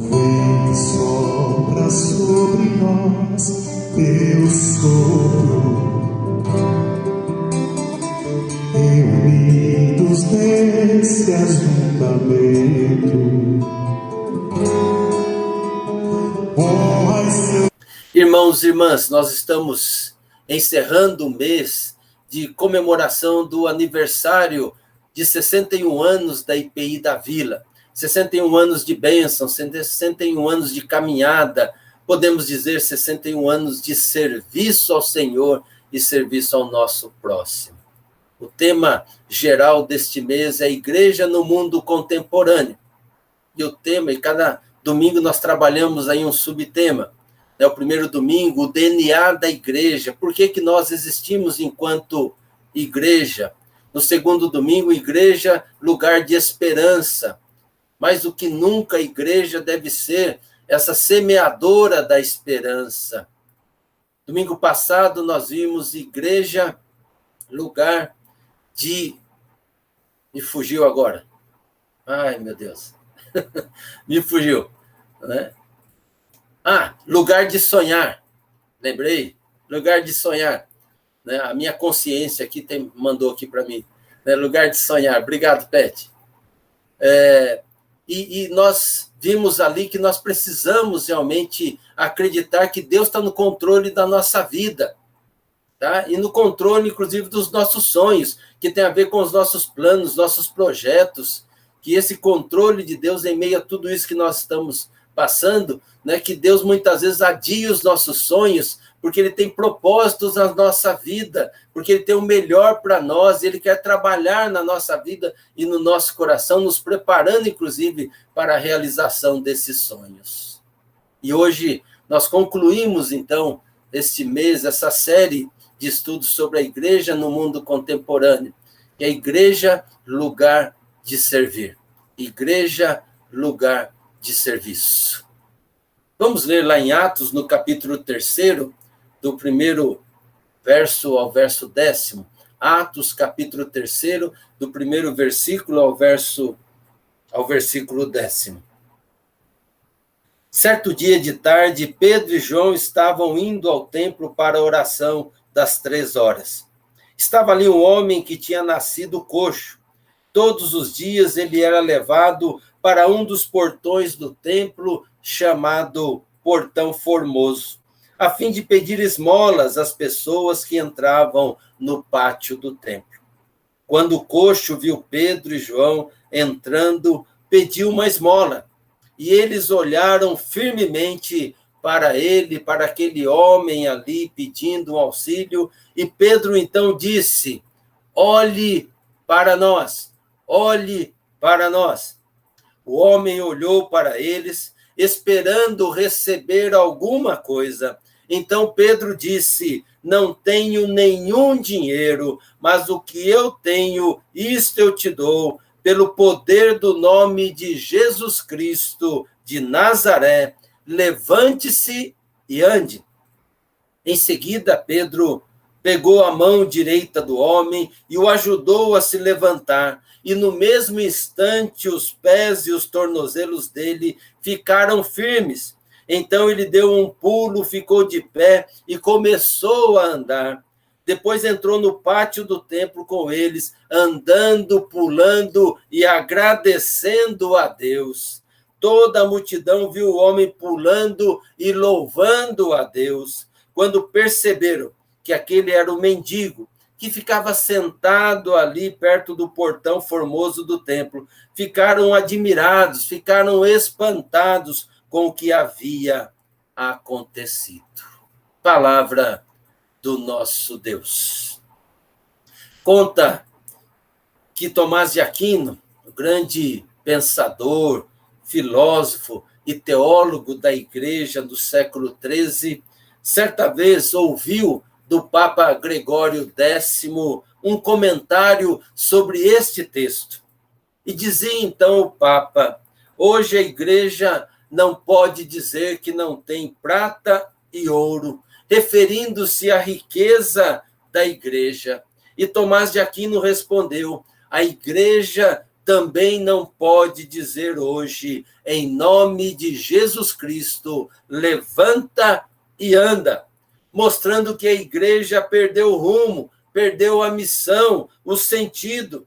Vento sopra sobre nós, teu sopro, reunidos nesse ajuntamento. Honra e seu... Irmãos e irmãs, nós estamos encerrando o mês de comemoração do aniversário de 61 anos da IPI da Vila. 61 anos de bênção, 61 anos de caminhada, podemos dizer 61 anos de serviço ao Senhor e serviço ao nosso próximo. O tema geral deste mês é a Igreja no Mundo Contemporâneo. E o tema, e cada domingo nós trabalhamos aí um subtema. O primeiro domingo, o DNA da igreja. Por que nós existimos enquanto igreja? No segundo domingo, igreja, lugar de esperança. Mais do que nunca, a igreja deve ser essa semeadora da esperança. Domingo passado, nós vimos igreja, lugar de... Me fugiu agora. Ai, meu Deus. Me fugiu, né? Lugar de sonhar. Lembrei? Lugar de sonhar. Né? A minha consciência aqui mandou aqui para mim. Né? Lugar de sonhar. Obrigado, Pet. E nós vimos ali que nós precisamos realmente acreditar que Deus está no controle da nossa vida. Tá? E no controle, inclusive, dos nossos sonhos, que tem a ver com os nossos planos, nossos projetos. Que esse controle de Deus em meio a tudo isso que nós estamos passando, né, que Deus muitas vezes adia os nossos sonhos, porque Ele tem propósitos na nossa vida, porque Ele tem o melhor para nós, Ele quer trabalhar na nossa vida e no nosso coração, nos preparando, inclusive, para a realização desses sonhos. E hoje nós concluímos, então, este mês, essa série de estudos sobre a igreja no mundo contemporâneo, que é a igreja, lugar de servir. Igreja, lugar de serviço. Vamos ler lá em Atos, no capítulo 3, do primeiro verso ao verso 10º. Atos, capítulo 3, do primeiro versículo ao versículo 10º. Certo dia de tarde, Pedro e João estavam indo ao templo para a oração das 3 horas. Estava ali um homem que tinha nascido coxo. Todos os dias ele era levado para um dos portões do templo, chamado Portão Formoso, a fim de pedir esmolas às pessoas que entravam no pátio do templo. Quando o coxo viu Pedro e João entrando, pediu uma esmola, e eles olharam firmemente para ele, para aquele homem ali pedindo um auxílio, e Pedro então disse: olhe para nós. Olhe para nós. O homem olhou para eles, esperando receber alguma coisa. Então Pedro disse: não tenho nenhum dinheiro, mas o que eu tenho, isto eu te dou. Pelo poder do nome de Jesus Cristo de Nazaré, levante-se e ande. Em seguida, Pedro pegou a mão direita do homem e o ajudou a se levantar. E no mesmo instante, os pés e os tornozelos dele ficaram firmes. Então ele deu um pulo, ficou de pé e começou a andar. Depois entrou no pátio do templo com eles, andando, pulando e agradecendo a Deus. Toda a multidão viu o homem pulando e louvando a Deus. Quando perceberam que aquele era o mendigo, que ficava sentado ali perto do portão formoso do templo, ficaram admirados, ficaram espantados com o que havia acontecido. Palavra do nosso Deus. Conta que Tomás de Aquino, o grande pensador, filósofo e teólogo da igreja do século XIII, certa vez ouviu do Papa Gregório X um comentário sobre este texto. E dizia então o Papa: hoje a igreja não pode dizer que não tem prata e ouro, referindo-se à riqueza da igreja. E Tomás de Aquino respondeu: a igreja também não pode dizer hoje, em nome de Jesus Cristo, levanta e anda, mostrando que a igreja perdeu o rumo, perdeu a missão, o sentido.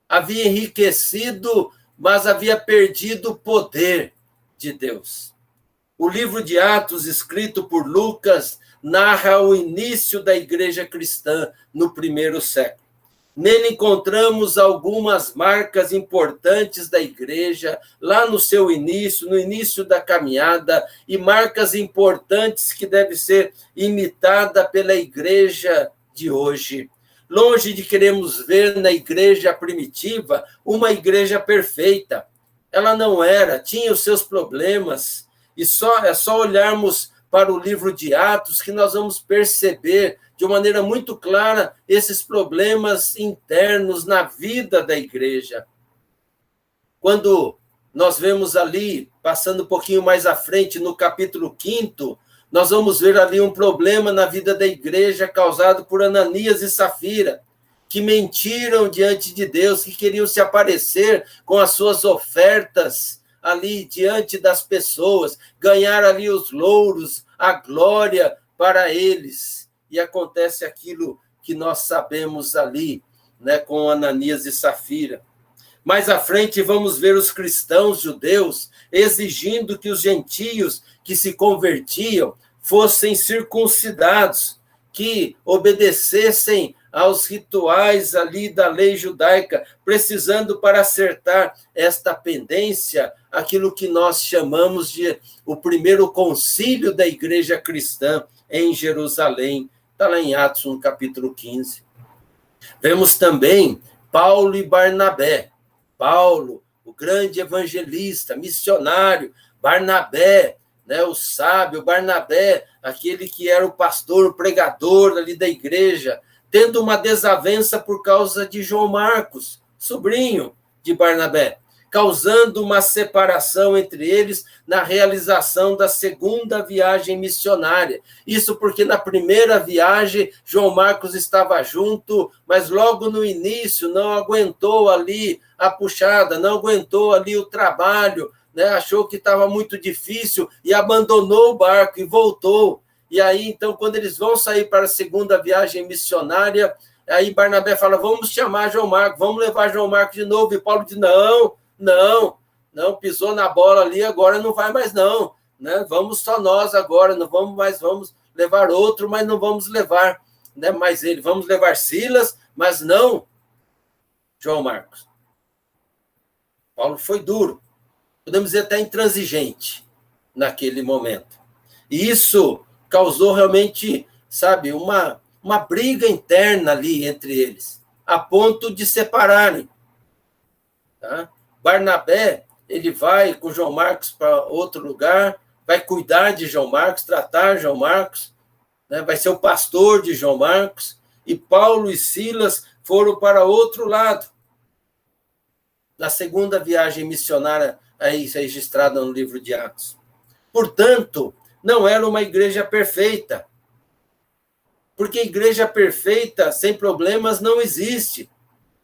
Havia enriquecido, mas havia perdido o poder de Deus. O livro de Atos, escrito por Lucas, narra o início da igreja cristã no primeiro século. Nele encontramos algumas marcas importantes da igreja, lá no seu início, no início da caminhada, e marcas importantes que devem ser imitadas pela igreja de hoje. Longe de queremos ver na igreja primitiva uma igreja perfeita. Ela não era, tinha os seus problemas, e é só olharmos para o livro de Atos que nós vamos perceber de uma maneira muito clara esses problemas internos na vida da igreja. Quando nós vemos ali, passando um pouquinho mais à frente, no capítulo 5, nós vamos ver ali um problema na vida da igreja causado por Ananias e Safira, que mentiram diante de Deus, que queriam se aparecer com as suas ofertas ali diante das pessoas, ganhar ali os louros, a glória para eles. E acontece aquilo que nós sabemos ali, né, com Ananias e Safira. Mais à frente, vamos ver os cristãos judeus exigindo que os gentios que se convertiam fossem circuncidados, que obedecessem aos rituais ali da lei judaica, precisando para acertar esta pendência, aquilo que nós chamamos de o primeiro concílio da igreja cristã em Jerusalém. Está lá em Atos, no capítulo 15. Vemos também Paulo e Barnabé. Paulo, o grande evangelista, missionário, Barnabé, né, o sábio, Barnabé, aquele que era o pastor, o pregador ali da igreja, tendo uma desavença por causa de João Marcos, sobrinho de Barnabé, causando uma separação entre eles na realização da segunda viagem missionária. Isso porque na primeira viagem João Marcos estava junto, mas logo no início não aguentou ali a puxada, não aguentou ali o trabalho, né? Achou que estava muito difícil e abandonou o barco e voltou. E aí, então, quando eles vão sair para a segunda viagem missionária, aí Barnabé fala, vamos chamar João Marcos, vamos levar João Marcos de novo. E Paulo diz, não, pisou na bola ali, agora não vai mais não, né? Vamos só nós agora, não vamos mais, vamos levar outro, mas não vamos levar, né, mais ele. Vamos levar Silas, mas não João Marcos. Paulo foi duro, podemos dizer até intransigente naquele momento. E isso causou realmente, sabe, uma briga interna ali entre eles, a ponto de separarem. Tá? Barnabé, ele vai com João Marcos para outro lugar, vai cuidar de João Marcos, tratar João Marcos, né? Vai ser o pastor de João Marcos, e Paulo e Silas foram para outro lado. Na segunda viagem missionária, aí registrada no livro de Atos. Portanto, não era uma igreja perfeita. Porque igreja perfeita, sem problemas, não existe.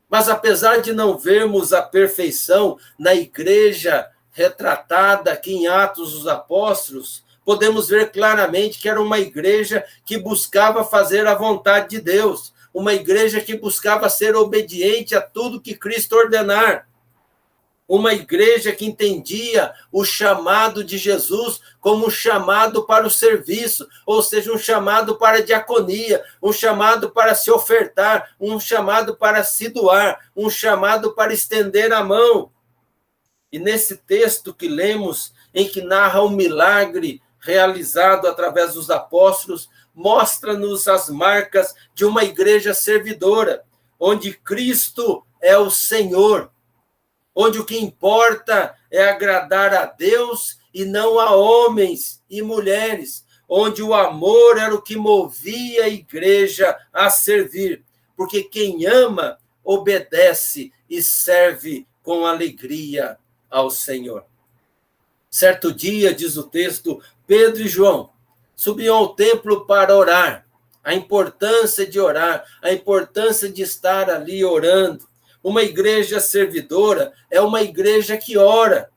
Mas apesar de não vermos a perfeição na igreja retratada aqui em Atos dos Apóstolos, podemos ver claramente que era uma igreja que buscava fazer a vontade de Deus, uma igreja que buscava ser obediente a tudo que Cristo ordenar. Uma igreja que entendia o chamado de Jesus como um chamado para o serviço, ou seja, um chamado para a diaconia, um chamado para se ofertar, um chamado para se doar, um chamado para estender a mão. E nesse texto que lemos, em que narra um milagre realizado através dos apóstolos, mostra-nos as marcas de uma igreja servidora, onde Cristo é o Senhor, onde o que importa é agradar a Deus e não a homens e mulheres, onde o amor era o que movia a igreja a servir, porque quem ama, obedece e serve com alegria ao Senhor. Certo dia, diz o texto, Pedro e João subiam ao templo para orar, a importância de orar, a importância de estar ali orando. Uma igreja servidora é uma igreja que ora,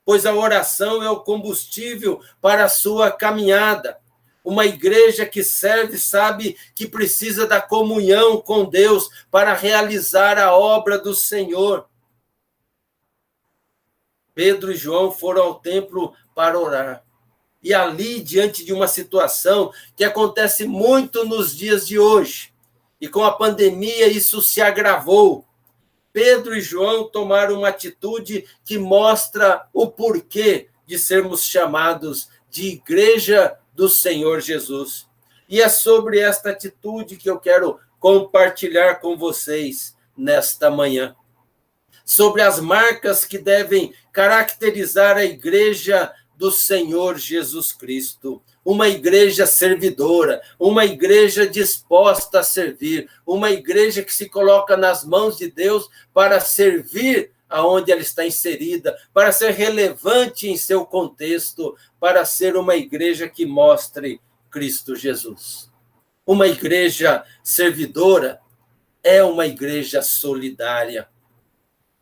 pois a oração é o combustível para a sua caminhada. Uma igreja que serve sabe que precisa da comunhão com Deus para realizar a obra do Senhor. Pedro e João foram ao templo para orar. E ali, diante de uma situação que acontece muito nos dias de hoje, e com a pandemia isso se agravou, Pedro e João tomaram uma atitude que mostra o porquê de sermos chamados de Igreja do Senhor Jesus. E é sobre esta atitude que eu quero compartilhar com vocês nesta manhã. Sobre as marcas que devem caracterizar a Igreja do Senhor Jesus Cristo. Uma igreja servidora, uma igreja disposta a servir, uma igreja que se coloca nas mãos de Deus para servir aonde ela está inserida, para ser relevante em seu contexto, para ser uma igreja que mostre Cristo Jesus. Uma igreja servidora é uma igreja solidária.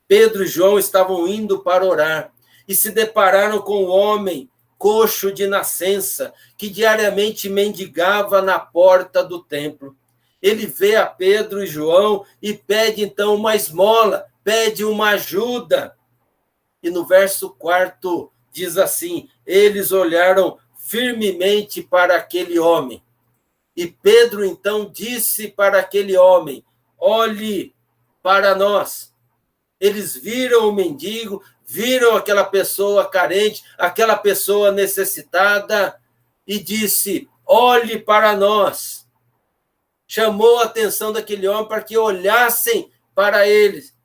Pedro e João estavam indo para orar e se depararam com um homem coxo de nascença, que diariamente mendigava na porta do templo. Ele vê a Pedro e João e pede então uma esmola, pede uma ajuda. E no verso 4 diz assim: eles olharam firmemente para aquele homem. E Pedro então disse para aquele homem: olhe para nós. Eles viram o mendigo, viram aquela pessoa carente, aquela pessoa necessitada, e disse: olhe para nós. Chamou a atenção daquele homem para que olhassem para eles.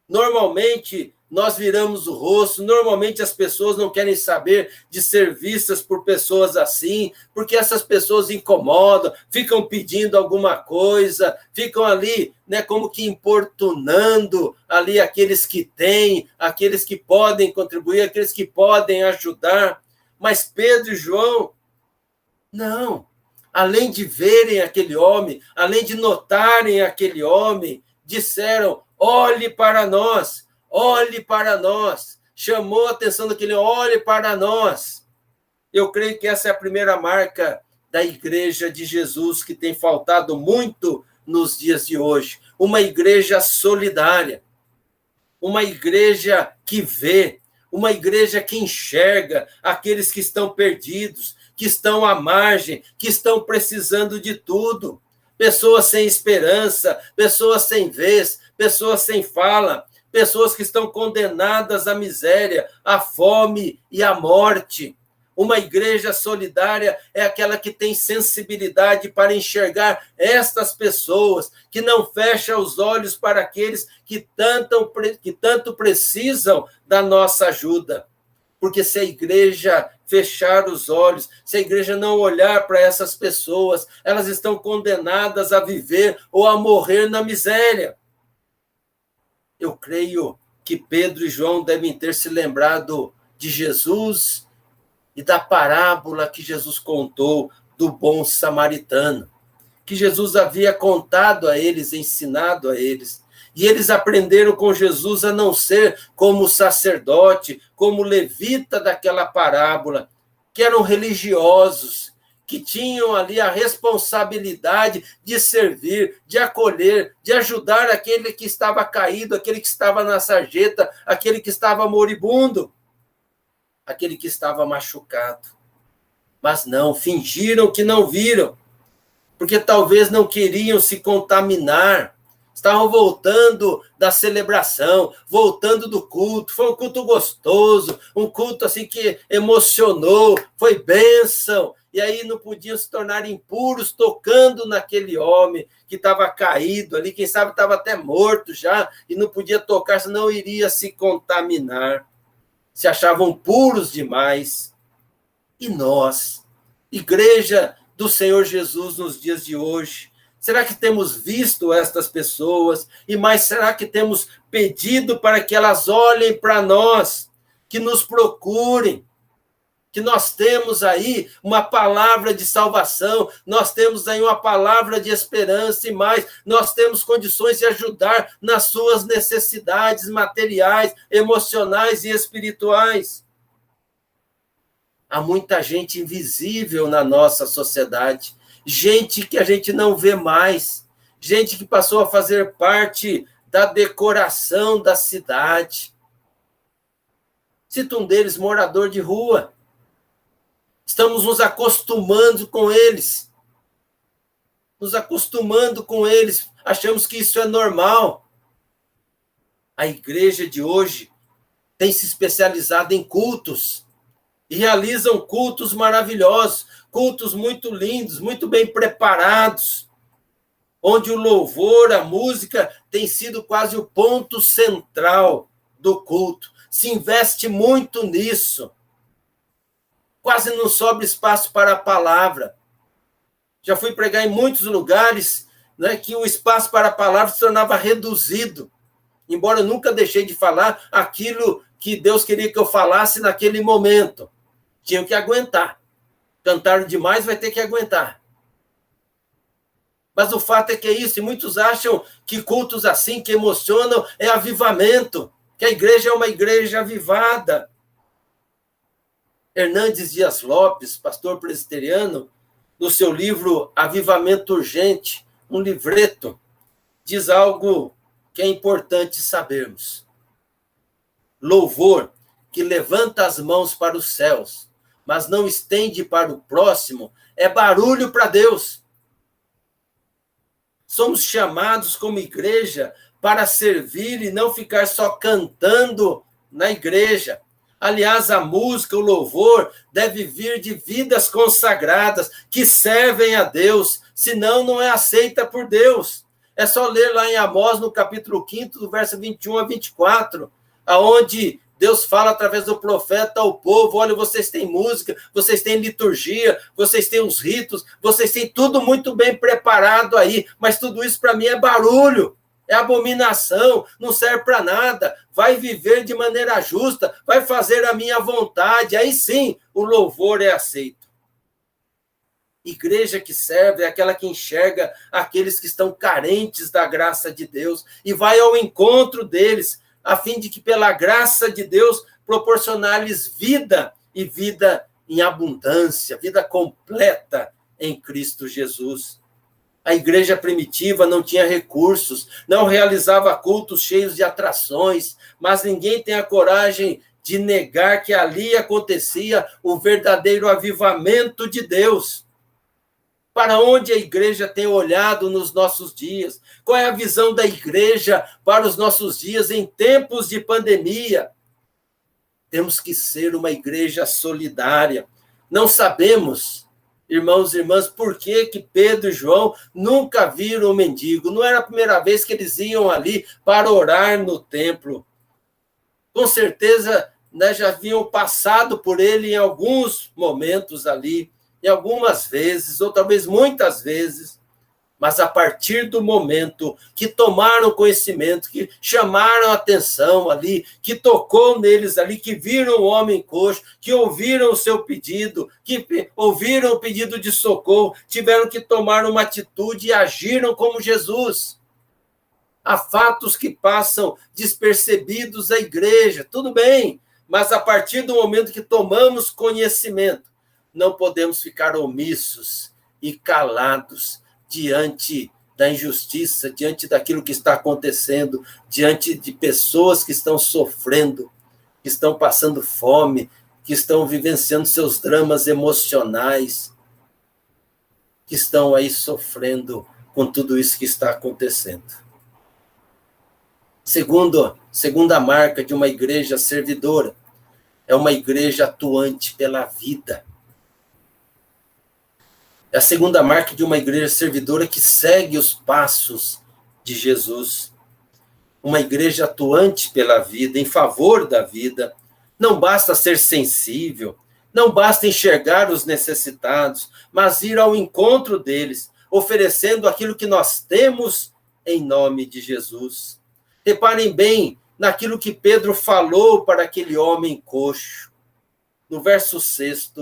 Normalmente, nós viramos o rosto, normalmente as pessoas não querem saber de ser vistas por pessoas assim, porque essas pessoas incomodam, ficam pedindo alguma coisa, ficam ali, né, como que importunando ali aqueles que têm, aqueles que podem contribuir, aqueles que podem ajudar. Mas Pedro e João, não. Além de verem aquele homem, além de notarem aquele homem, disseram: olhe para nós, olhe para nós. Chamou a atenção daquele: olhe para nós. Eu creio que essa é a primeira marca da igreja de Jesus, que tem faltado muito nos dias de hoje. Uma igreja solidária, uma igreja que vê, uma igreja que enxerga aqueles que estão perdidos, que estão à margem, que estão precisando de tudo. Pessoas sem esperança, pessoas sem vez, pessoas sem fala, pessoas que estão condenadas à miséria, à fome e à morte. Uma igreja solidária é aquela que tem sensibilidade para enxergar estas pessoas, que não fecha os olhos para aqueles que tanto precisam da nossa ajuda. Porque se a igreja fechar os olhos, se a igreja não olhar para essas pessoas, elas estão condenadas a viver ou a morrer na miséria. Eu creio que Pedro e João devem ter se lembrado de Jesus e da parábola que Jesus contou do bom samaritano, que Jesus havia contado a eles, ensinado a eles. E eles aprenderam com Jesus a não ser como sacerdote, como levita daquela parábola, que eram religiosos, que tinham ali a responsabilidade de servir, de acolher, de ajudar aquele que estava caído, aquele que estava na sarjeta, aquele que estava moribundo, aquele que estava machucado. Mas não, fingiram que não viram, porque talvez não queriam se contaminar. Estavam voltando da celebração, voltando do culto. Foi um culto gostoso, um culto assim que emocionou, foi bênção. E aí não podiam se tornar impuros tocando naquele homem que estava caído ali, quem sabe estava até morto já, e não podia tocar, senão iria se contaminar. Se achavam puros demais. E nós, igreja do Senhor Jesus nos dias de hoje, será que temos visto estas pessoas? E mais, será que temos pedido para que elas olhem para nós, que nos procurem? que nós temos aí uma palavra de salvação, nós temos aí uma palavra de esperança e mais, nós temos condições de ajudar nas suas necessidades materiais, emocionais e espirituais. Há muita gente invisível na nossa sociedade, gente que a gente não vê mais, gente que passou a fazer parte da decoração da cidade. Cito um deles, morador de rua. Estamos nos acostumando com eles. Nos acostumando com eles. Achamos que isso é normal. A igreja de hoje tem se especializado em cultos. E realizam cultos maravilhosos. Cultos muito lindos, muito bem preparados. Onde o louvor, a música, tem sido quase o ponto central do culto. Se investe muito nisso. Quase não sobra espaço para a palavra. Já fui pregar em muitos lugares, né, que o espaço para a palavra se tornava reduzido. Embora eu nunca deixei de falar aquilo que Deus queria que eu falasse naquele momento. Tinha que aguentar. Cantaram demais, vai ter que aguentar. Mas o fato é que é isso, e muitos acham que cultos assim, que emocionam, é avivamento, que a igreja é uma igreja avivada. Hernandes Dias Lopes, pastor presbiteriano, no seu livro Avivamento Urgente, um livreto, diz algo que é importante sabermos. Louvor que levanta as mãos para os céus, mas não estende para o próximo, é barulho para Deus. Somos chamados como igreja para servir e não ficar só cantando na igreja. Aliás, a música, o louvor, deve vir de vidas consagradas, que servem a Deus, senão não é aceita por Deus. É só ler lá em Amós, no capítulo 5, do verso 21 a 24, aonde Deus fala através do profeta ao povo: olha, vocês têm música, vocês têm liturgia, vocês têm os ritos, vocês têm tudo muito bem preparado aí, mas tudo isso para mim é barulho. É abominação, não serve para nada, vai viver de maneira justa, vai fazer a minha vontade, aí sim o louvor é aceito. Igreja que serve é aquela que enxerga aqueles que estão carentes da graça de Deus e vai ao encontro deles, a fim de que pela graça de Deus proporcionar-lhes vida e vida em abundância, vida completa em Cristo Jesus. A igreja primitiva não tinha recursos, não realizava cultos cheios de atrações, mas ninguém tem a coragem de negar que ali acontecia o verdadeiro avivamento de Deus. Para onde a igreja tem olhado nos nossos dias? Qual é a visão da igreja para os nossos dias em tempos de pandemia? Temos que ser uma igreja solidária. Não sabemos, irmãos e irmãs, por que Pedro e João nunca viram o mendigo? Não era a primeira vez que eles iam ali para orar no templo. Com certeza, né, já haviam passado por ele em alguns momentos ali, em algumas vezes, ou talvez muitas vezes, mas a partir do momento que tomaram conhecimento, que chamaram a atenção ali, que tocou neles ali, que viram o homem coxo, que ouviram o seu pedido, que ouviram o pedido de socorro, tiveram que tomar uma atitude e agiram como Jesus. Há fatos que passam despercebidos à igreja, tudo bem, mas a partir do momento que tomamos conhecimento, não podemos ficar omissos e calados diante da injustiça, diante daquilo que está acontecendo, diante de pessoas que estão sofrendo, que estão passando fome, que estão vivenciando seus dramas emocionais, que estão aí sofrendo com tudo isso que está acontecendo. Segunda marca de uma igreja servidora é uma igreja atuante pela vida. É a segunda marca de uma igreja servidora que segue os passos de Jesus. Uma igreja atuante pela vida, em favor da vida. Não basta ser sensível, não basta enxergar os necessitados, mas ir ao encontro deles, oferecendo aquilo que nós temos em nome de Jesus. Reparem bem naquilo que Pedro falou para aquele homem coxo. no verso 6,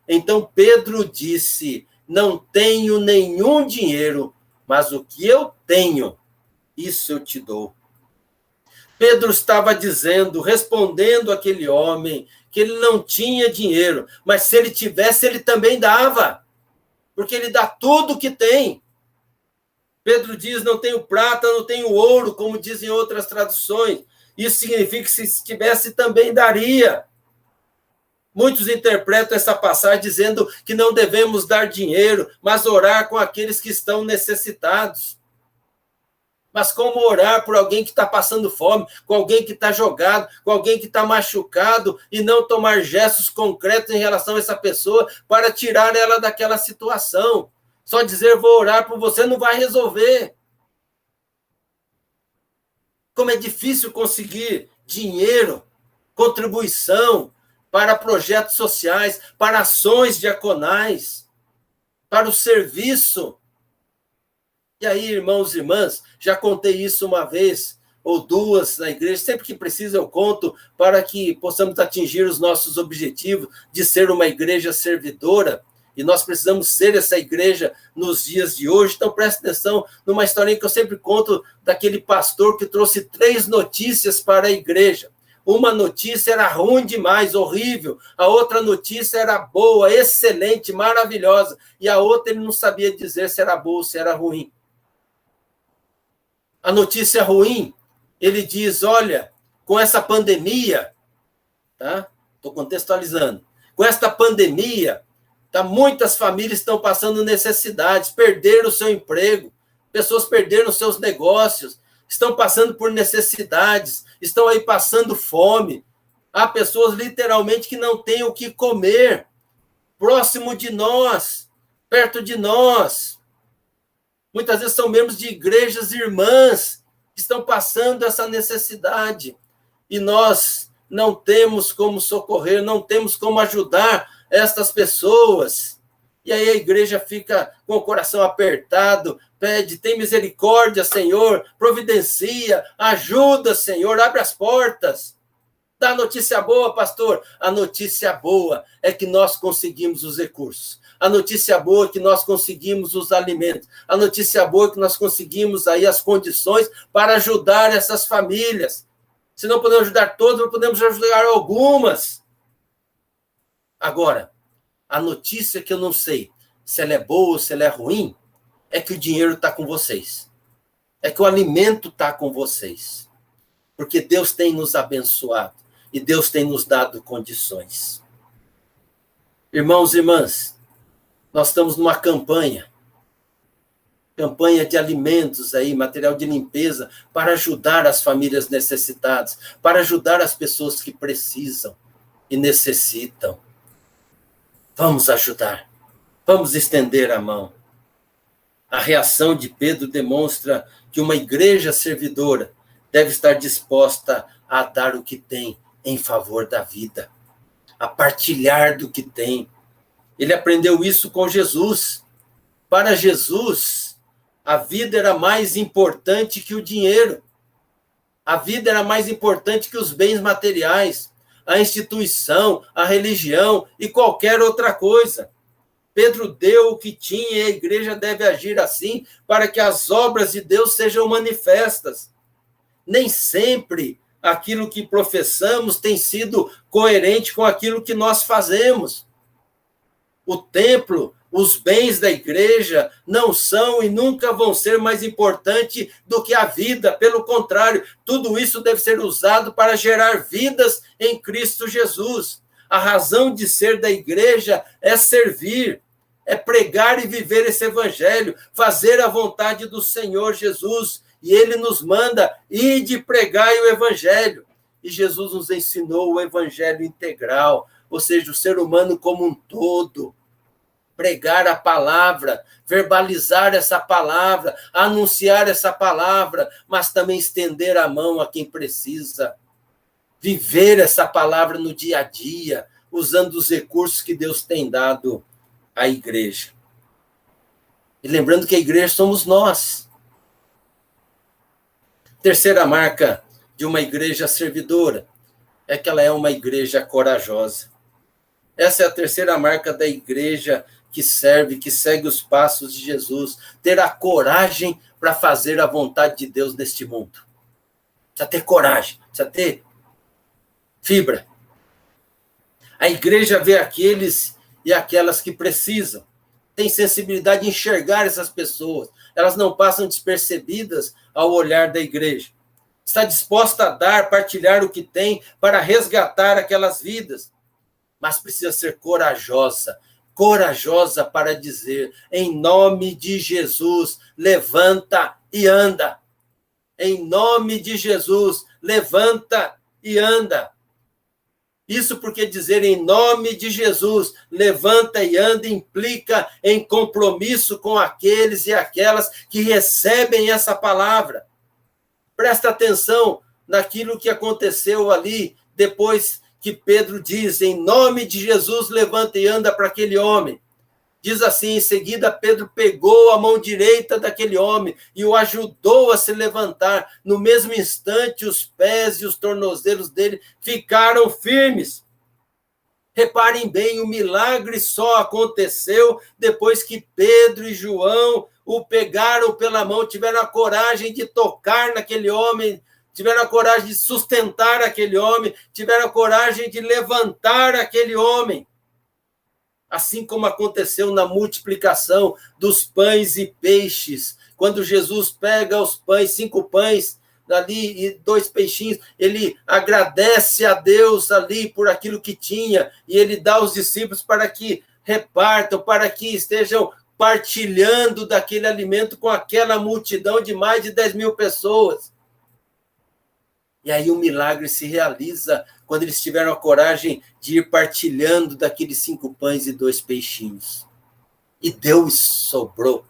então Pedro disse: não tenho nenhum dinheiro, mas o que eu tenho, isso eu te dou. Pedro estava dizendo, respondendo àquele homem, que ele não tinha dinheiro, mas se ele tivesse, ele também dava, porque ele dá tudo o que tem. Pedro diz: não tenho prata, não tenho ouro, como dizem outras traduções. Isso significa que se tivesse, também daria. Muitos interpretam essa passagem dizendo que não devemos dar dinheiro, mas orar com aqueles que estão necessitados. Mas como orar por alguém que está passando fome, com alguém que está jogado, com alguém que está machucado, e não tomar gestos concretos em relação a essa pessoa para tirar ela daquela situação? Só dizer vou orar por você não vai resolver. Como é difícil conseguir dinheiro, contribuição para projetos sociais, para ações diaconais, para o serviço. E aí, irmãos e irmãs, já contei isso uma vez ou duas na igreja, sempre que precisa eu conto, para que possamos atingir os nossos objetivos de ser uma igreja servidora, e nós precisamos ser essa igreja nos dias de hoje. Então, preste atenção numa historinha que eu sempre conto daquele pastor que trouxe 3 notícias para a igreja. Uma notícia era ruim demais, horrível. A outra notícia era boa, excelente, maravilhosa. E a outra ele não sabia dizer se era boa ou se era ruim. A notícia ruim, ele diz: olha, com essa pandemia, tá? Estou contextualizando. Com esta pandemia, tá, muitas famílias estão passando necessidades, perderam o seu emprego, pessoas perderam seus negócios, estão passando por necessidades, estão aí passando fome. Há pessoas literalmente que não têm o que comer, próximo de nós, perto de nós. Muitas vezes são membros de igrejas irmãs que estão passando essa necessidade. E nós não temos como socorrer, não temos como ajudar estas pessoas. E aí a igreja fica com o coração apertado, pede: tem misericórdia, Senhor, providencia, ajuda, Senhor, abre as portas. Dá notícia boa, pastor. A notícia boa é que nós conseguimos os recursos. A notícia boa é que nós conseguimos os alimentos. A notícia boa é que nós conseguimos aí as condições para ajudar essas famílias. Se não podemos ajudar todas, não podemos ajudar algumas. Agora, a notícia que eu não sei se ela é boa ou se ela é ruim, é que o dinheiro está com vocês. É que o alimento está com vocês. Porque Deus tem nos abençoado e Deus tem nos dado condições. Irmãos e irmãs, nós estamos numa campanha de alimentos aí, material de limpeza, para ajudar as famílias necessitadas, para ajudar as pessoas que precisam e necessitam. Vamos ajudar, vamos estender a mão. A reação de Pedro demonstra que uma igreja servidora deve estar disposta a dar o que tem em favor da vida, a partilhar do que tem. Ele aprendeu isso com Jesus. Para Jesus, a vida era mais importante que o dinheiro. A vida era mais importante que os bens materiais, a instituição, a religião e qualquer outra coisa. Pedro deu o que tinha e a igreja deve agir assim para que as obras de Deus sejam manifestas. Nem sempre aquilo que professamos tem sido coerente com aquilo que nós fazemos. O templo, os bens da igreja não são e nunca vão ser mais importante do que a vida. Pelo contrário, tudo isso deve ser usado para gerar vidas em Cristo Jesus. A razão de ser da igreja é servir, é pregar e viver esse evangelho, fazer a vontade do Senhor Jesus. E ele nos manda: ide pregar o evangelho. E Jesus nos ensinou o evangelho integral, ou seja, o ser humano como um todo. Pregar a palavra, verbalizar essa palavra, anunciar essa palavra, mas também estender a mão a quem precisa. Viver essa palavra no dia a dia, usando os recursos que Deus tem dado à igreja. E lembrando que a igreja somos nós. Terceira marca de uma igreja servidora é que ela é uma igreja corajosa. Essa é a terceira marca da igreja que serve, que segue os passos de Jesus. Ter a coragem para fazer a vontade de Deus neste mundo. Precisa ter coragem, precisa ter fibra. A igreja vê aqueles e aquelas que precisam. Tem sensibilidade de enxergar essas pessoas. Elas não passam despercebidas ao olhar da igreja. Está disposta a dar, partilhar o que tem para resgatar aquelas vidas. Mas precisa ser corajosa. Corajosa para dizer, em nome de Jesus, levanta e anda. Em nome de Jesus, levanta e anda. Isso porque dizer em nome de Jesus, levanta e anda, implica em compromisso com aqueles e aquelas que recebem essa palavra. Presta atenção naquilo que aconteceu ali, depois que Pedro diz, em nome de Jesus, levanta e anda para aquele homem. Diz assim, em seguida, Pedro pegou a mão direita daquele homem e o ajudou a se levantar. No mesmo instante, os pés e os tornozelos dele ficaram firmes. Reparem bem, o milagre só aconteceu depois que Pedro e João o pegaram pela mão, tiveram a coragem de tocar naquele homem, tiveram a coragem de sustentar aquele homem, tiveram a coragem de levantar aquele homem. Assim como aconteceu na multiplicação dos pães e peixes, quando Jesus pega os pães, 5 pães ali e 2 peixinhos, ele agradece a Deus ali por aquilo que tinha, e ele dá aos discípulos para que repartam, para que estejam partilhando daquele alimento com aquela multidão de mais de 10.000 pessoas. E aí o milagre se realiza quando eles tiveram a coragem de ir partilhando daqueles 5 pães e 2 peixinhos. E Deus sobrou.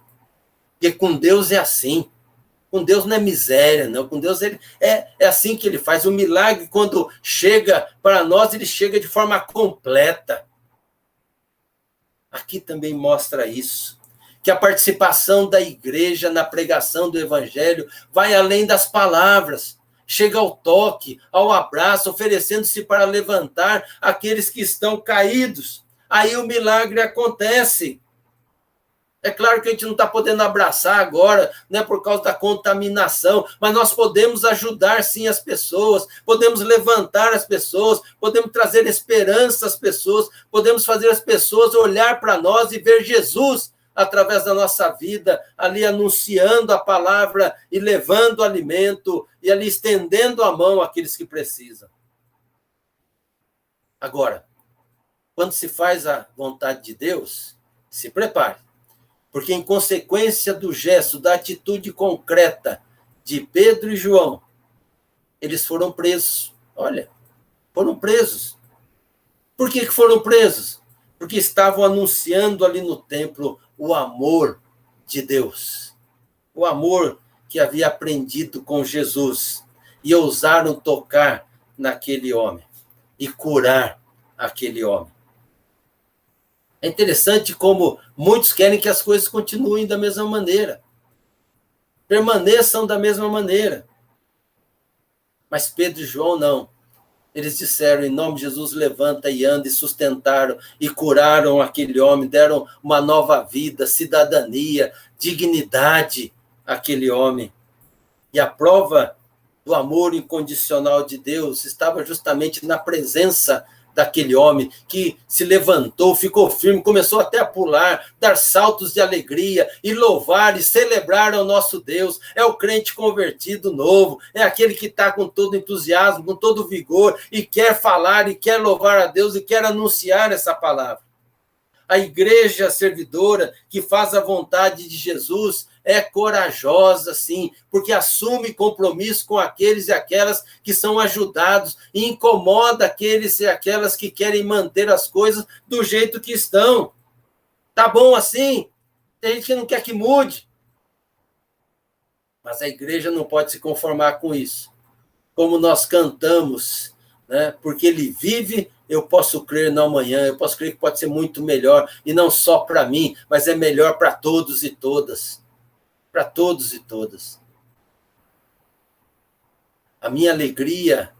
Porque com Deus é assim. Com Deus não é miséria, não. Com Deus é assim que ele faz. O milagre, quando chega para nós, ele chega de forma completa. Aqui também mostra isso. Que a participação da igreja na pregação do evangelho vai além das palavras. Chega ao toque, ao abraço, oferecendo-se para levantar aqueles que estão caídos. Aí o milagre acontece. É claro que a gente não está podendo abraçar agora, né, por causa da contaminação, mas nós podemos ajudar sim as pessoas, podemos levantar as pessoas, podemos trazer esperança às pessoas, podemos fazer as pessoas olhar para nós e ver Jesus através da nossa vida, ali anunciando a palavra e levando o alimento, e ali estendendo a mão àqueles que precisam. Agora, quando se faz a vontade de Deus, se prepare, porque em consequência do gesto, da atitude concreta de Pedro e João, eles foram presos. Olha, foram presos. Por que foram presos? Porque estavam anunciando ali no templo o amor de Deus, o amor que havia aprendido com Jesus, e ousaram tocar naquele homem e curar aquele homem. É interessante como muitos querem que as coisas continuem da mesma maneira, permaneçam da mesma maneira. Mas Pedro e João não. Eles disseram, em nome de Jesus, levanta e anda, e sustentaram, e curaram aquele homem, deram uma nova vida, cidadania, dignidade àquele homem. E a prova do amor incondicional de Deus estava justamente na presença daquele homem que se levantou, ficou firme, começou até a pular, dar saltos de alegria e louvar e celebrar ao nosso Deus. É o crente convertido novo, é aquele que está com todo entusiasmo, com todo vigor e quer falar e quer louvar a Deus e quer anunciar essa palavra. A igreja servidora que faz a vontade de Jesus é corajosa, sim, porque assume compromisso com aqueles e aquelas que são ajudados e incomoda aqueles e aquelas que querem manter as coisas do jeito que estão. Tá bom assim? Tem gente que não quer que mude. Mas a igreja não pode se conformar com isso. Como nós cantamos, né? Porque ele vive, eu posso crer no amanhã, eu posso crer que pode ser muito melhor, e não só para mim, mas é melhor para todos e todas. Para todos e todas. A minha alegria,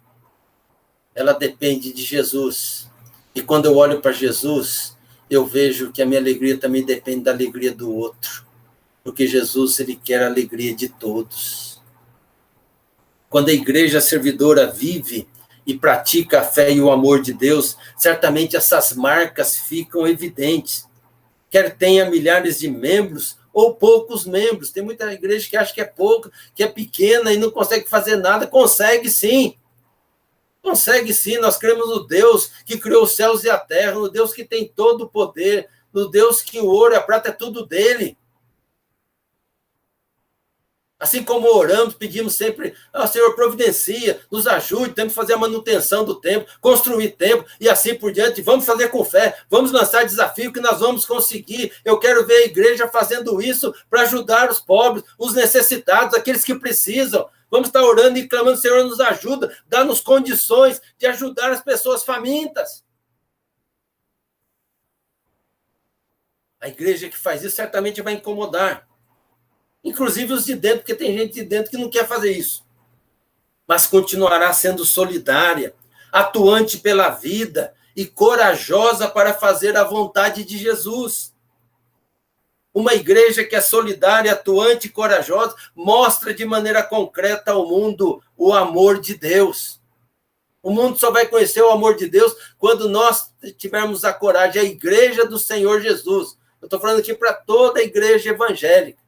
ela depende de Jesus. E quando eu olho para Jesus, eu vejo que a minha alegria também depende da alegria do outro. Porque Jesus, ele quer a alegria de todos. Quando a igreja servidora vive e pratica a fé e o amor de Deus, certamente essas marcas ficam evidentes. Quer tenha milhares de membros ou poucos membros. Tem muita igreja que acha que é pouco, que é pequena e não consegue fazer nada. Consegue sim. Consegue sim. Nós cremos no Deus que criou os céus e a terra, no Deus que tem todo o poder, no Deus que o ouro e a prata é tudo dele. Assim como oramos, pedimos sempre, Senhor, providencia, nos ajude, temos que fazer a manutenção do templo, construir templo e assim por diante. Vamos fazer com fé, vamos lançar desafio que nós vamos conseguir. Eu quero ver a igreja fazendo isso para ajudar os pobres, os necessitados, aqueles que precisam. Vamos estar orando e clamando, Senhor, nos ajuda, dá-nos condições de ajudar as pessoas famintas. A igreja que faz isso certamente vai incomodar. Inclusive os de dentro, porque tem gente de dentro que não quer fazer isso. Mas continuará sendo solidária, atuante pela vida e corajosa para fazer a vontade de Jesus. Uma igreja que é solidária, atuante e corajosa mostra de maneira concreta ao mundo o amor de Deus. O mundo só vai conhecer o amor de Deus quando nós tivermos a coragem, a igreja do Senhor Jesus. Eu estou falando aqui para toda a igreja evangélica.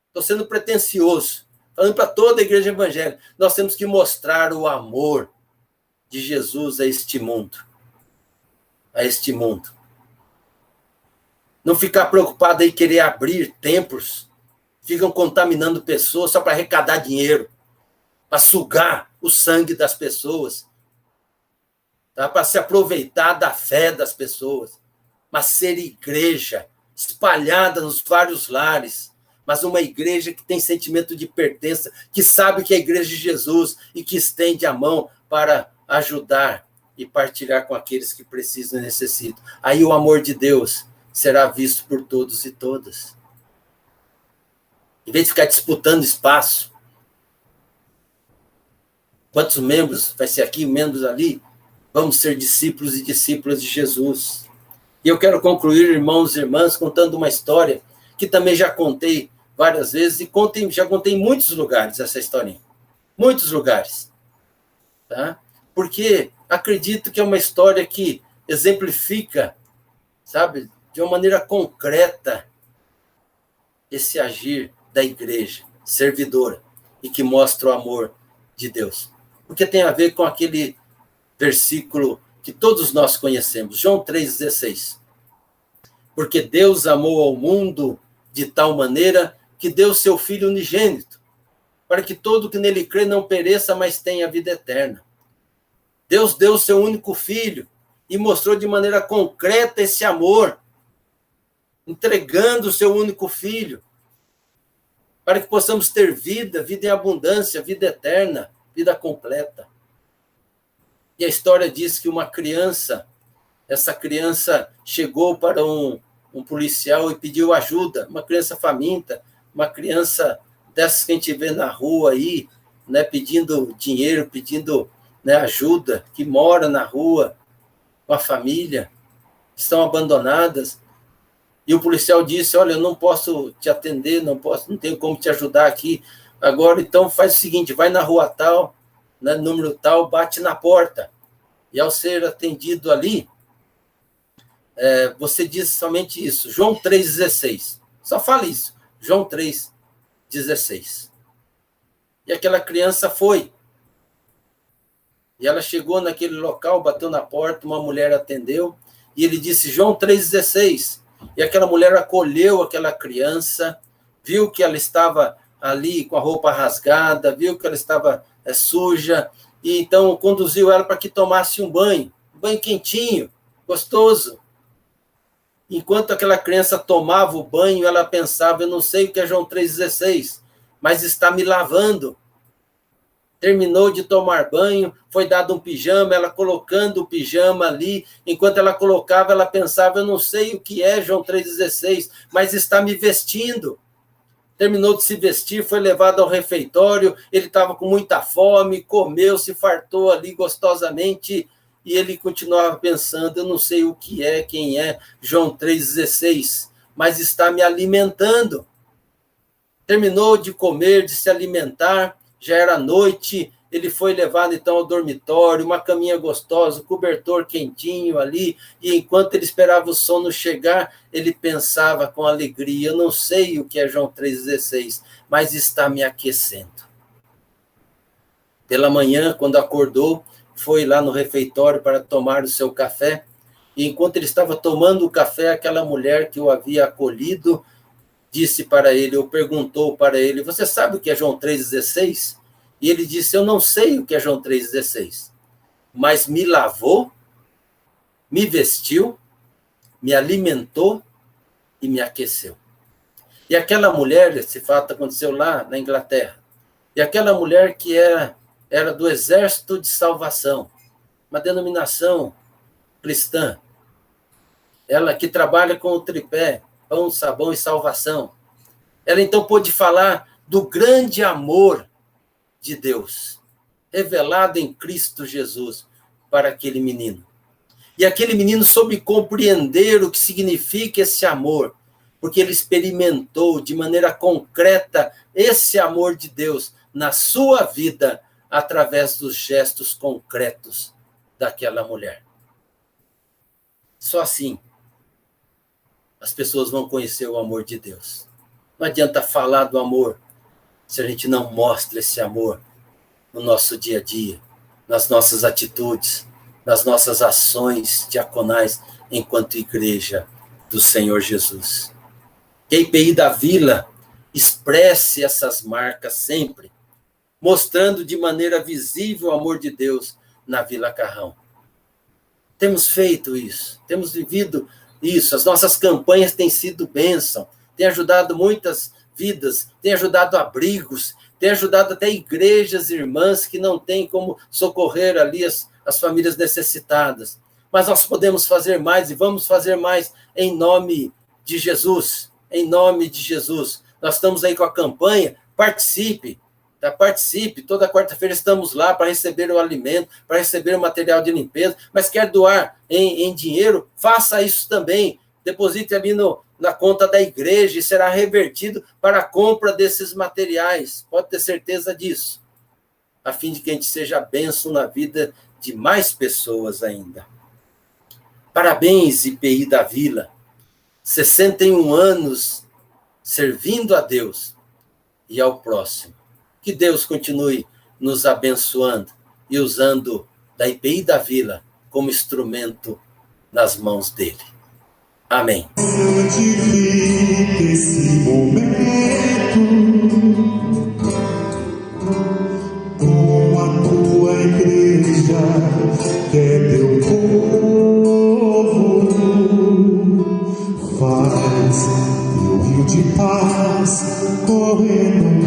Estou sendo pretencioso, falando para toda a igreja evangélica. Nós temos que mostrar o amor de Jesus a este mundo. A este mundo. Não ficar preocupado em querer abrir templos. Ficam contaminando pessoas só para arrecadar dinheiro. Para sugar o sangue das pessoas. Tá? Para se aproveitar da fé das pessoas. Mas ser igreja espalhada nos vários lares. Mas uma igreja que tem sentimento de pertença, que sabe que é a igreja de Jesus e que estende a mão para ajudar e partilhar com aqueles que precisam e necessitam. Aí o amor de Deus será visto por todos e todas. Em vez de ficar disputando espaço, quantos membros vai ser aqui, membros ali, vamos ser discípulos e discípulas de Jesus. E eu quero concluir, irmãos e irmãs, contando uma história que também já contei várias vezes e já contei em muitos lugares essa historinha. Muitos lugares. Tá? Porque acredito que é uma história que exemplifica, sabe, de uma maneira concreta esse agir da igreja servidora e que mostra o amor de Deus. Porque tem a ver com aquele versículo que todos nós conhecemos, João 3,16. Porque Deus amou ao mundo de tal maneira que deu seu Filho unigênito, para que todo que nele crê não pereça, mas tenha vida eterna. Deus deu seu único Filho e mostrou de maneira concreta esse amor, entregando o seu único Filho, para que possamos ter vida, vida em abundância, vida eterna, vida completa. E a história diz que uma criança, essa criança chegou para um policial e pediu ajuda, uma criança faminta, uma criança dessas que a gente vê na rua aí, né, pedindo dinheiro, pedindo, né, ajuda, que mora na rua com a família, estão abandonadas. E o policial disse, olha, eu não posso te atender, não tenho como te ajudar aqui. Agora, então, faz o seguinte, vai na rua tal, né, número tal, bate na porta. E ao ser atendido ali, você diz somente isso, João 3,16. Só fala isso, João 3,16. E aquela criança foi. E ela chegou naquele local, bateu na porta, uma mulher atendeu, e ele disse, João 3,16. E aquela mulher acolheu aquela criança, viu que ela estava ali com a roupa rasgada, viu que ela estava suja, e então conduziu ela para que tomasse um banho quentinho, gostoso. Enquanto aquela criança tomava o banho, ela pensava, eu não sei o que é João 3,16, mas está me lavando. Terminou de tomar banho, foi dado um pijama, ela colocando o pijama ali, enquanto ela colocava, ela pensava, eu não sei o que é João 3,16, mas está me vestindo. Terminou de se vestir, foi levado ao refeitório, ele estava com muita fome, comeu, se fartou ali gostosamente, e ele continuava pensando, eu não sei o que é, quem é, João 3,16, mas está me alimentando. Terminou de comer, de se alimentar, já era noite, ele foi levado então ao dormitório, uma caminha gostosa, cobertor quentinho ali, e enquanto ele esperava o sono chegar, ele pensava com alegria, eu não sei o que é João 3,16, mas está me aquecendo. Pela manhã, quando acordou, foi lá no refeitório para tomar o seu café, e enquanto ele estava tomando o café, aquela mulher que o havia acolhido disse para ele, ou perguntou para ele, você sabe o que é João 3,16? E ele disse, eu não sei o que é João 3,16, mas me lavou, me vestiu, me alimentou e me aqueceu. E aquela mulher, esse fato aconteceu lá na Inglaterra, e aquela mulher que era do Exército de Salvação, uma denominação cristã, ela que trabalha com o tripé, pão, sabão e salvação. Ela então pôde falar do grande amor de Deus, revelado em Cristo Jesus para aquele menino. E aquele menino soube compreender o que significa esse amor, porque ele experimentou de maneira concreta esse amor de Deus na sua vida, através dos gestos concretos daquela mulher. Só assim as pessoas vão conhecer o amor de Deus. Não adianta falar do amor se a gente não mostra esse amor no nosso dia a dia, nas nossas atitudes, nas nossas ações diaconais enquanto igreja do Senhor Jesus. Que a IPI da Vila expresse essas marcas sempre, mostrando de maneira visível o amor de Deus na Vila Carrão. Temos feito isso, temos vivido isso, as nossas campanhas têm sido bênção, têm ajudado muitas vidas, têm ajudado abrigos, têm ajudado até igrejas irmãs que não têm como socorrer ali as famílias necessitadas. Mas nós podemos fazer mais e vamos fazer mais em nome de Jesus, em nome de Jesus. Nós estamos aí com a campanha, participe, tá? Participe, toda quarta-feira estamos lá para receber o alimento, para receber o material de limpeza, mas quer doar em dinheiro, faça isso também, deposite ali na conta da igreja e será revertido para a compra desses materiais, pode ter certeza disso, a fim de que a gente seja bênção na vida de mais pessoas ainda. Parabéns, IPI da Vila, 61 anos servindo a Deus e ao próximo. Que Deus continue nos abençoando e usando da IPI da Vila como instrumento nas mãos dele. Amém. Santifique esse momento com a tua igreja, que é teu povo. Faz teu rio de paz correr no